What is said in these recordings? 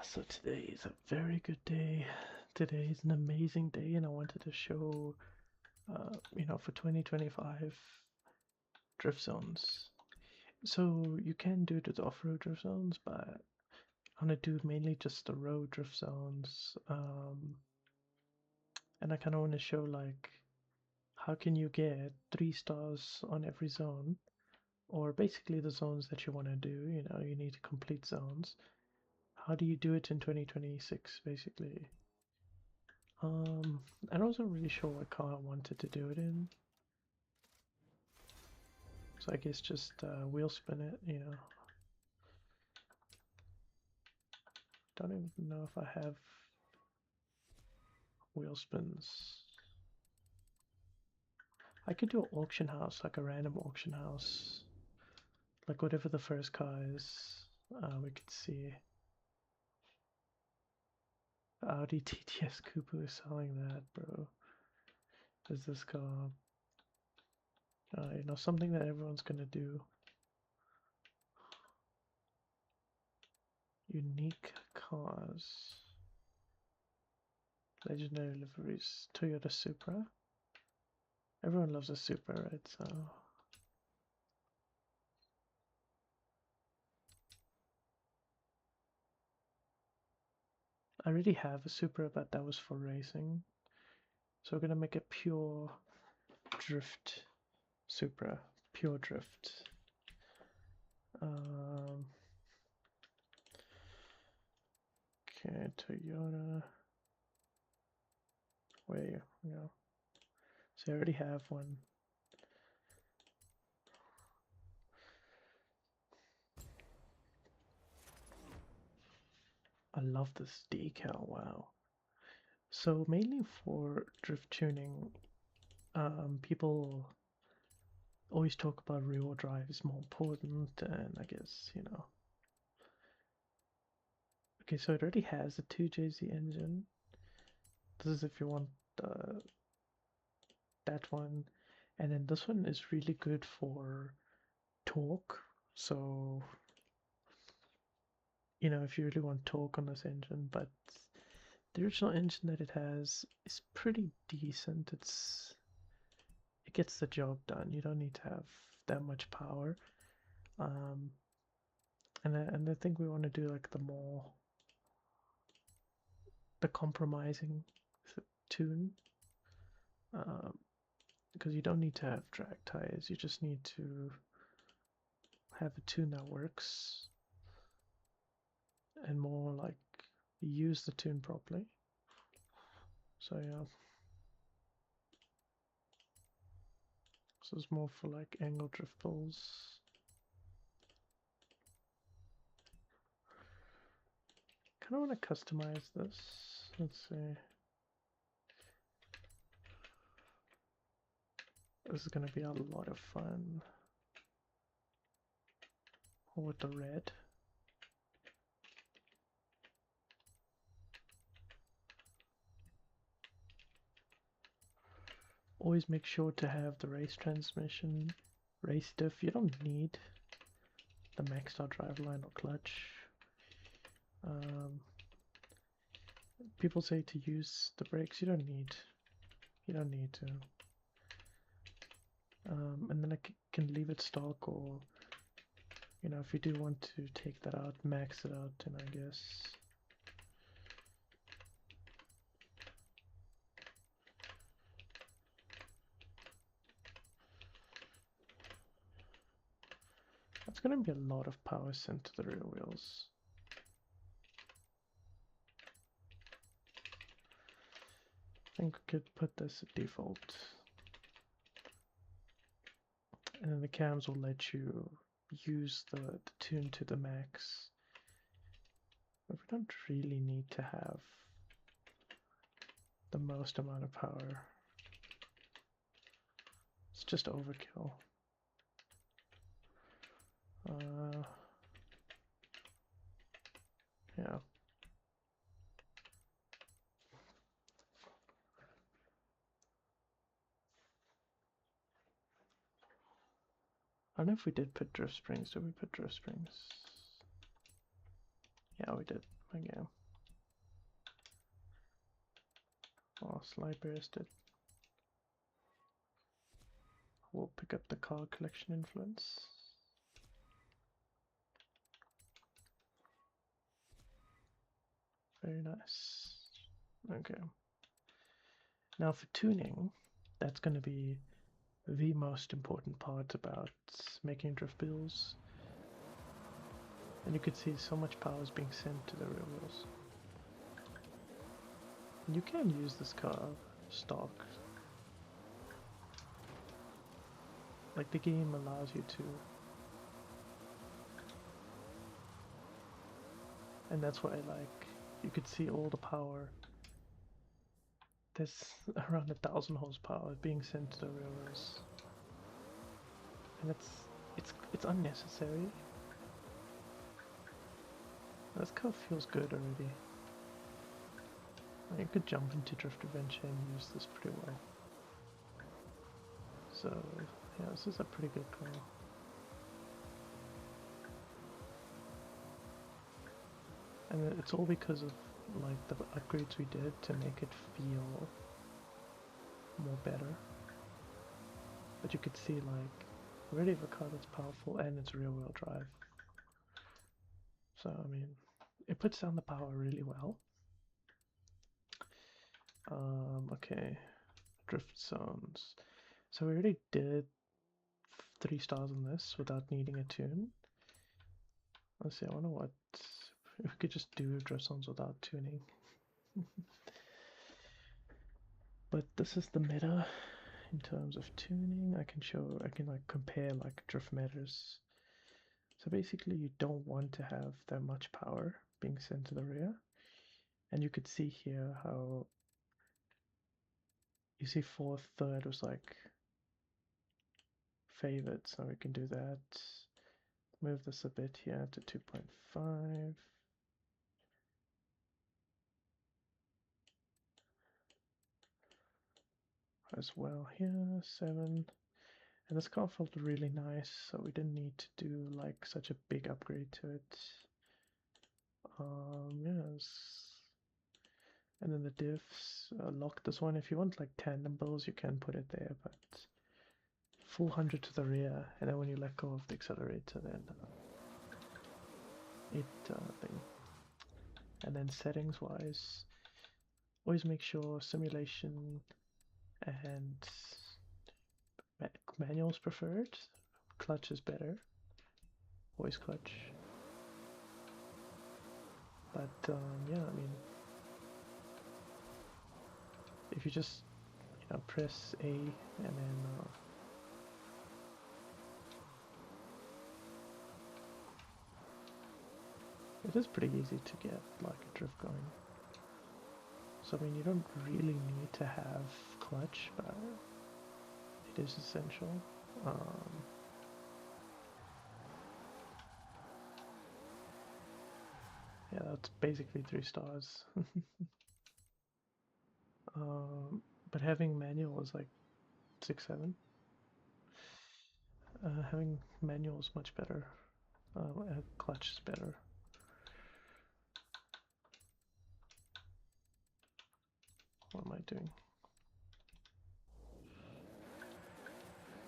So today is a very good day. Today is an amazing day, and I wanted to show, for 2025 drift zones. So you can do the off-road drift zones, but I'm gonna do mainly just the road drift zones. And I kind of want to show like how can you get 3 stars on every zone, or basically the zones that you want to do. You need to complete zones. How do you do it in 2026, basically? I wasn't really sure what car I wanted to do it in, so I guess just wheel spin it. Don't even know if I have wheel spins. I could do an auction house, like a random auction house, like whatever the first car is. We could see the Audi TTS Coupe is selling that, bro. Is this car? Something that everyone's gonna do. Unique cars. Legendary liveries. Toyota Supra. Everyone loves a Supra, right? So I already have a Supra, but that was for racing. So we're gonna make a pure drift Supra. Pure drift. Okay, Toyota. Wait, yeah. So I already have one. I love this decal, wow. So mainly for drift tuning, people always talk about rear-wheel drive is more important, and I guess. Okay, so it already has a 2JZ engine. This is if you want that one, and then this one is really good for torque. So if you really want torque on this engine, but the original engine that it has is pretty decent. It gets the job done. You don't need to have that much power. And I think we want to do like the compromising tune, because you don't need to have drag tires. You just need to have a tune that works, and more like use the tune properly. So yeah, so it's more for like angle drift pulls. Kind of want to customize this. Let's see. This is going to be a lot of fun with the red. Always make sure to have the race transmission, race diff. You don't need the maxed out driveline or clutch. People say to use the brakes. You don't need to. And then I can leave it stock, or if you do want to take that out, max it out, then I guess. That's going to be a lot of power sent to the rear wheels. I think we could put this at default. And then the cams will let you use the tune to the max. But we don't really need to have the most amount of power. It's just overkill. Yeah. I don't know if we did put drift springs. Did we put drift springs? Yeah, we did. Okay. Oh, slide burst it. We'll pick up the card collection influence. Very nice. Okay. Now for tuning, that's going to be the most important part about making drift wheels. And you could see so much power is being sent to the rear wheels. And you can use this car stock. Like the game allows you to. And that's what I like. You could see all the power. There's around 1,000 horsepower being sent to the rear wheels. And it's unnecessary. This car feels good already. You could jump into Drift Adventure and use this pretty well. So yeah, this is a pretty good car. And it's all because of like the upgrades we did to make it feel more better. But you could see like already the car that's powerful and it's rear wheel drive. So I mean, it puts down the power really well. Okay, drift zones. So we already did 3 stars on this without needing a tune. Let's see, I wonder what if we could just do drift zones without tuning. But this is the meta in terms of tuning. I can like compare like drift metas. So basically you don't want to have that much power being sent to the rear. And you could see here how you see fourth, third was like favored, so we can do that. Move this a bit here to 2.5. As well here, 7. And this car felt really nice, so we didn't need to do like such a big upgrade to it. Yes. And then the diffs, lock this one. If you want like tandem bills, you can put it there, but full 100 to the rear, and then when you let go of the accelerator, then thing. And then settings wise, always make sure simulation and manual's preferred. Clutch is better. Voice clutch. But yeah, I mean, if you just press A and then it is pretty easy to get like a drift going. So I mean, you don't really need to have clutch, but it is essential. Yeah, that's basically 3 stars. But having manual is like 6, 7. Having manual is much better. Clutch is better. What am I doing?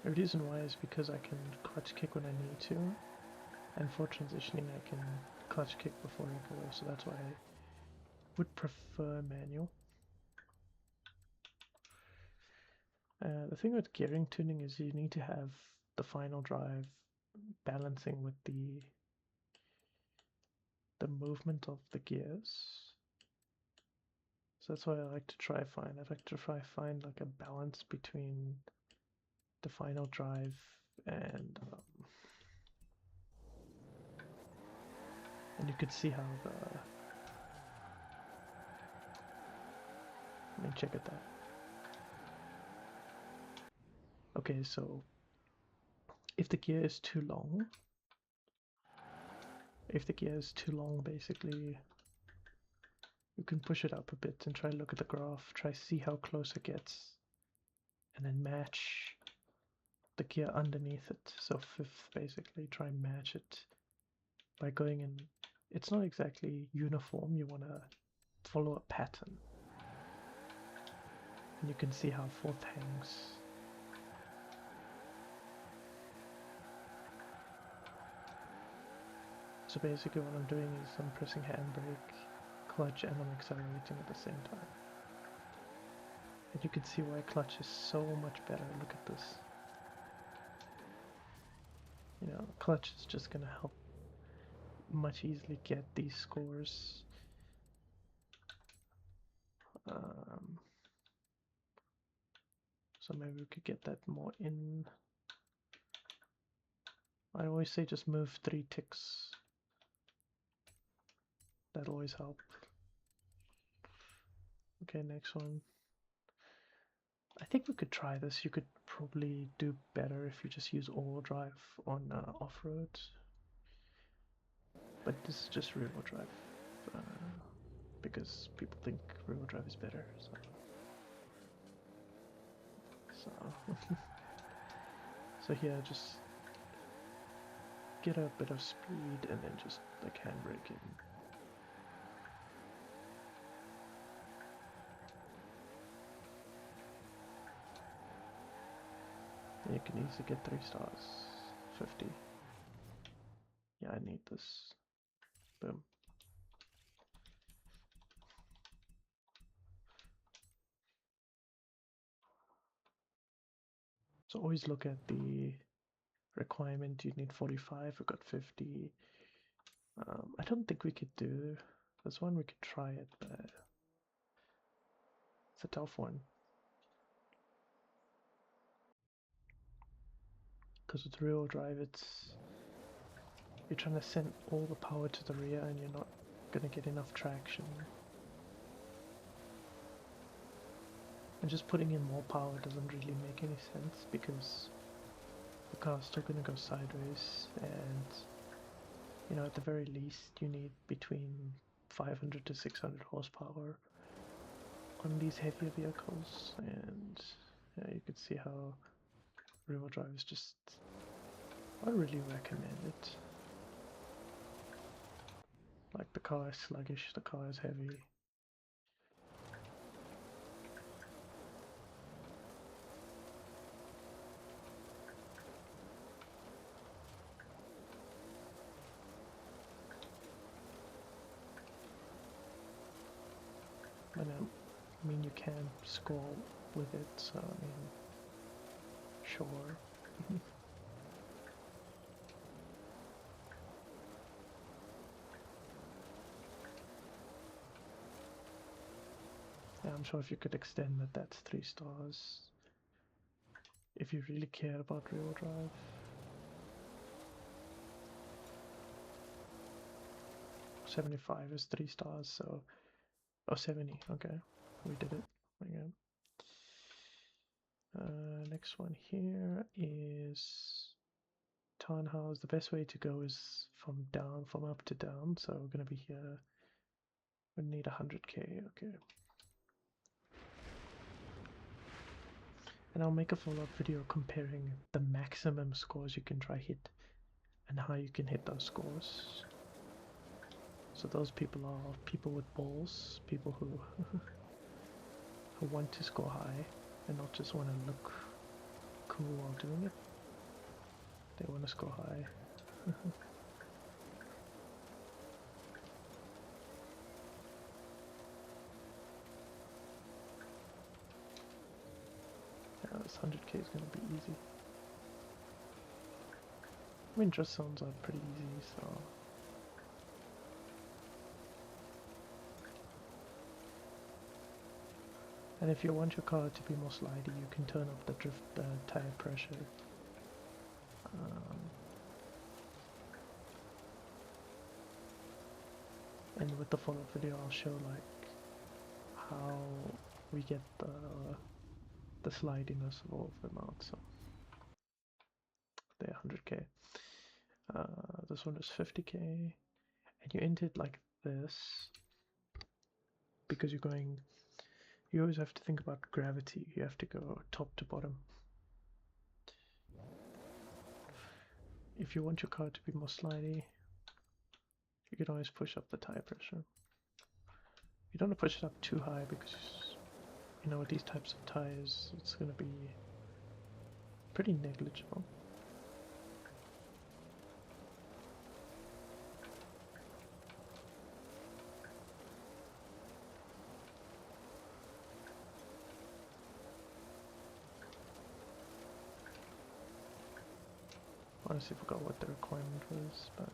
The reason why is because I can clutch kick when I need to, and for transitioning I can clutch kick before I go, so that's why I would prefer manual. The thing with gearing tuning is you need to have the final drive balancing with the movement of the gears. So that's why I like to try find. I like to try find like a balance between the final drive and you could see how let me check at that. Okay, so if the gear is too long, basically you can push it up a bit and try to look at the graph, try see how close it gets, and then match the gear underneath it. So fifth, basically try and match it by going in it's not exactly uniform. You want to follow a pattern. And you can see how fourth hangs. So basically what I'm doing is I'm pressing handbrake, clutch, and I'm accelerating at the same time. And you can see why clutch is so much better. Look at this. You know, clutch is just gonna help much easily get these scores. So maybe we could get that more in. I always say just move 3 ticks. That'll always help. Okay, next one. I think we could try this. You could probably do better if you just use all-wheel drive on off-road. But this is just rear-wheel drive. Because people think rear-wheel drive is better. So here, just get a bit of speed and then just like handbrake in. And you can easily get 3 stars. 50. Yeah, I need this. Boom. So always look at the requirement. You need 45, we got 50. I don't think we could do this one. We could try it, but it's a tough one. Because with rear-wheel drive, you're trying to send all the power to the rear and you're not going to get enough traction. And just putting in more power doesn't really make any sense because the car's still going to go sideways, and you know, at the very least you need between 500 to 600 horsepower on these heavier vehicles. And yeah, you could see how rear-wheel drive is just, I really recommend it. Like, the car is sluggish, the car is heavy. And I mean, you can score with it, so I mean, sure. Yeah, I'm sure if you could extend that, that's 3 stars. If you really care about rear-wheel drive. $75 is 3 stars, so... Oh, 70, okay. We did it. Again. Next one here is townhouse. The best way to go is from up to down, so we're gonna be here. We need 100k, okay. And I'll make a follow-up video comparing the maximum scores you can try hit and how you can hit those scores. So those people are people with balls, people who who want to score high and not just want to look cool while doing it. They want to score high. Yeah, this 100k is going to be easy. I mean, drift zones are pretty easy, so... And if you want your car to be more slidey, you can turn up the tire pressure. And with the follow-up video, I'll show like how we get the slidiness of all of them out. So they're 100k. This one is 50k, and you enter it like this because you always have to think about gravity. You have to go top to bottom. If you want your car to be more slidey, you can always push up the tire pressure. You don't want to push it up too high because, you know, with these types of tires, it's going to be pretty negligible. Honestly forgot what the requirement was, but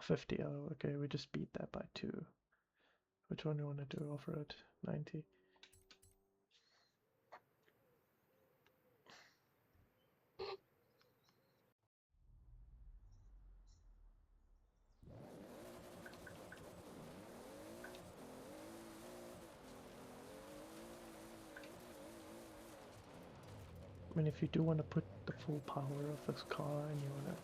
50. Oh, okay, we just beat that by 2. Which one do you want to do? Off-road 90. I mean, if you do want to put the full power of this car and you want to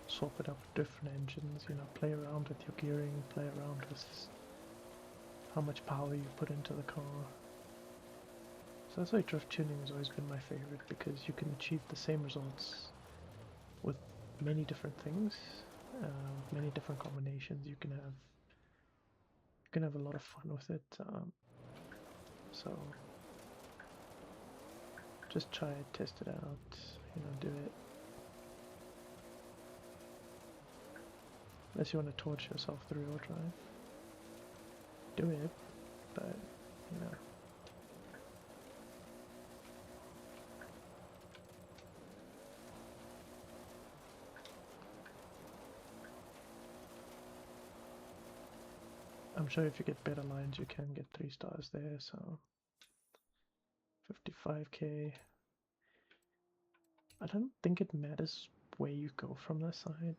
swap it up with different engines, you know, play around with your gearing, play around with how much power you put into the car. So that's why drift tuning has always been my favorite, because you can achieve the same results with many different things, many different combinations. You can have a lot of fun with it. So just try it, test it out, you know, do it. Unless you want to torture yourself with real drive, do it, but you know. I'm sure if you get better lines you can get 3 stars there, so 55k. I don't think it matters where you go from the side.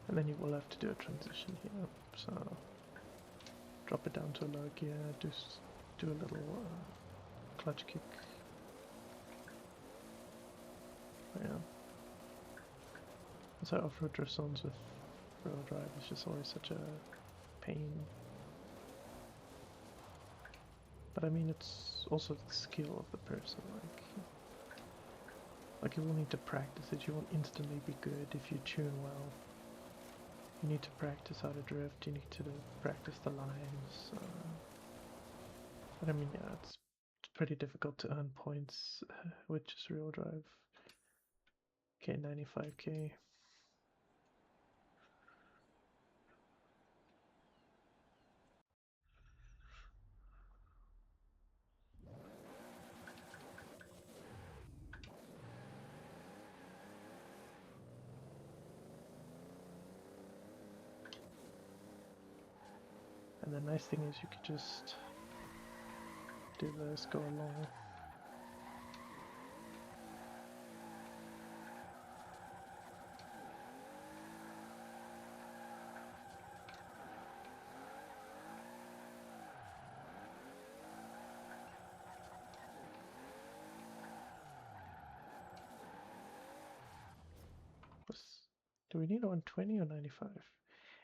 And then you will have to do a transition here, so drop it down to a low gear, just do a little clutch kick. Yeah. So off-road drift zones with real drive is just always such a pain. But I mean, it's also the skill of the person. Like you will need to practice it. You won't instantly be good if you tune well. You need to practice how to drift. You need to practice the lines. But I mean, yeah, it's pretty difficult to earn points with just real drive. Okay, 95k. And the nice thing is you could just do this, go along. Do we need a 120 or 95?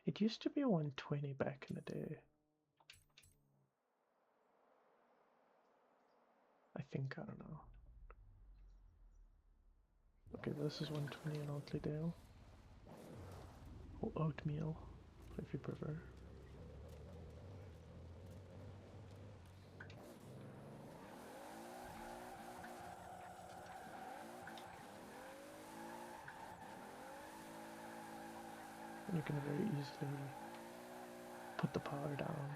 It used to be a 120 back in the day. I think, I don't know. Okay, this is 120 in Otley or oatmeal, if you prefer. And you can very easily put the power down.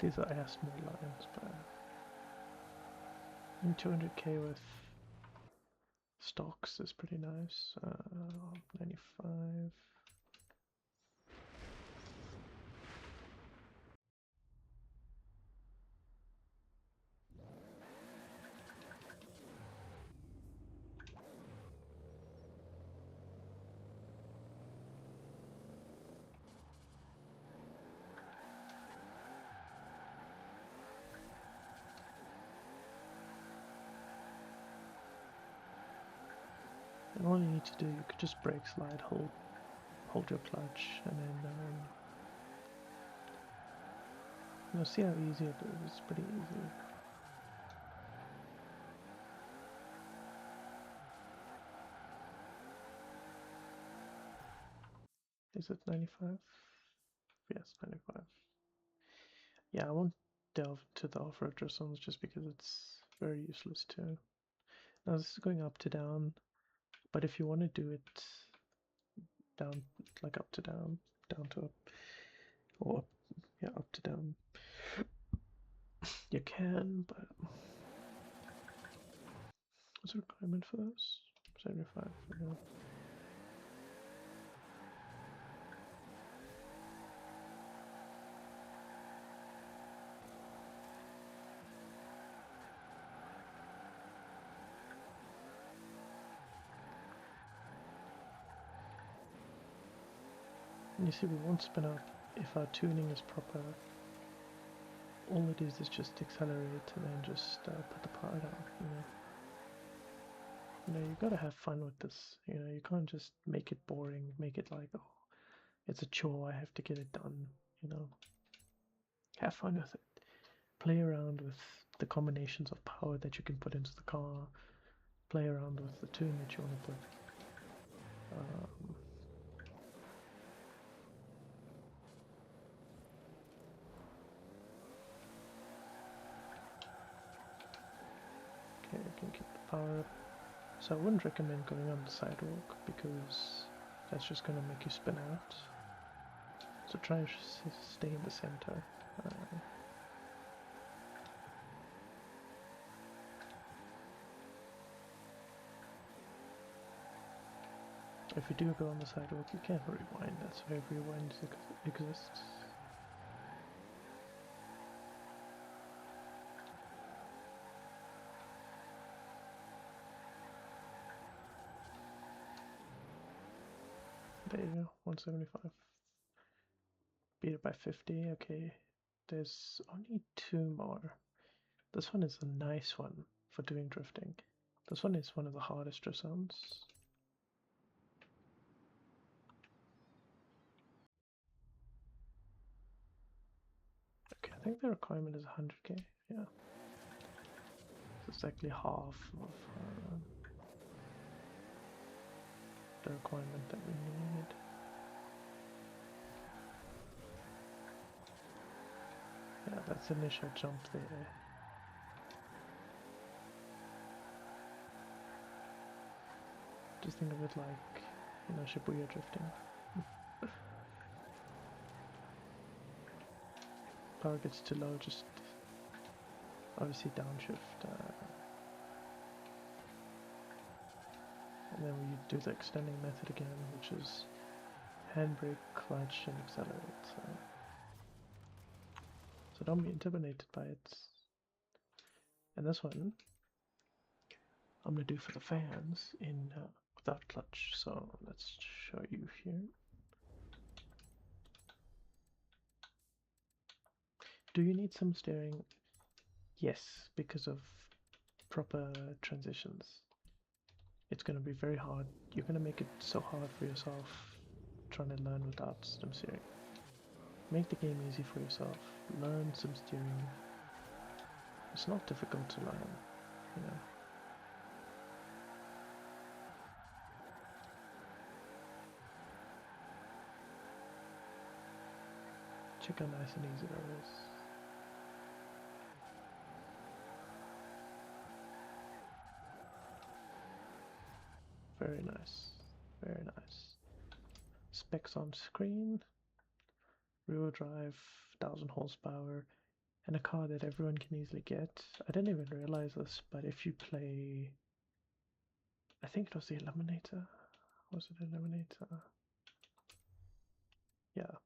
These are small lines, but in 200k with stocks is pretty nice. 95. And all you need to do, you could just brake slide, hold your clutch, and then see how easy it is. It's pretty easy. Is it 95? Yes, 95. Yeah, I won't delve into the off-road drift zones just because it's very useless too. Now this is going up to down, but if you want to do it down, like up to down, down to up, or yeah, up to down, you can, but what's the requirement for this? 75, yeah. And you see, we won't spin up if our tuning is proper. All it is just accelerate and then just put the power down, you gotta have fun with this. You can't just make it boring, make it like, oh, it's a chore, I have to get it done. Have fun with it. Play around with the combinations of power that you can put into the car. Play around with the tune that you want to put. Okay, I can keep the power up. So I wouldn't recommend going on the sidewalk because that's just going to make you spin out. So try and stay in the center. If you do go on the sidewalk, you can't rewind. That's why rewind exists. There you go, 175. Beat it by 50, okay. There's only two more. This one is a nice one for doing drifting. This one is one of the hardest drift zones. Okay, I think the requirement is 100k, yeah. It's exactly half of the requirement that we need. Yeah, that's the initial jump there. Just think of it like, Shibuya drifting. Power gets too low, just obviously downshift. And then we do the extending method again, which is handbrake, clutch, and accelerate. So don't be intimidated by it. And this one, I'm going to do for the fans in without clutch. So let's show you here. Do you need some steering? Yes, because of proper transitions. It's going to be very hard. You're going to make it so hard for yourself trying to learn without some steering. Make the game easy for yourself. Learn some steering. It's not difficult to learn, Check how nice and easy that is. Very nice. Very nice. Specs on screen. Rear drive, 1000 horsepower, and a car that everyone can easily get. I didn't even realize this, but if you play, I think it was the Eliminator. Was it Eliminator? Yeah.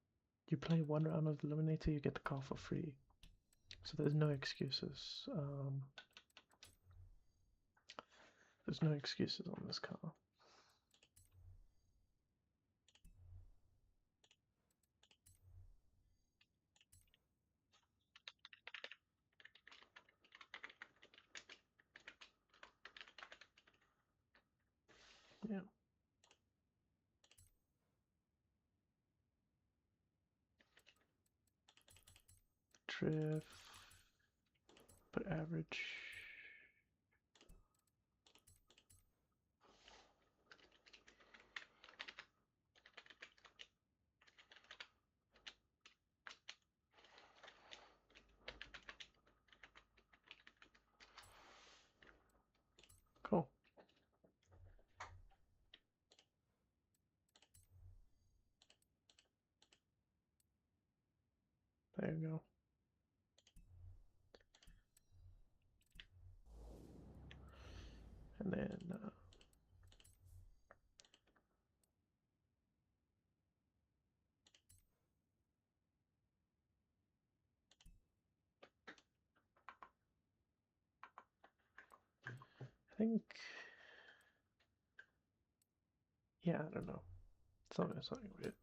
You play one round of the Eliminator, you get the car for free. So there's no excuses. There's no excuses on this car. Yeah. drift, put average. Cool. There you go. And then I think, yeah, I don't know. Something weird.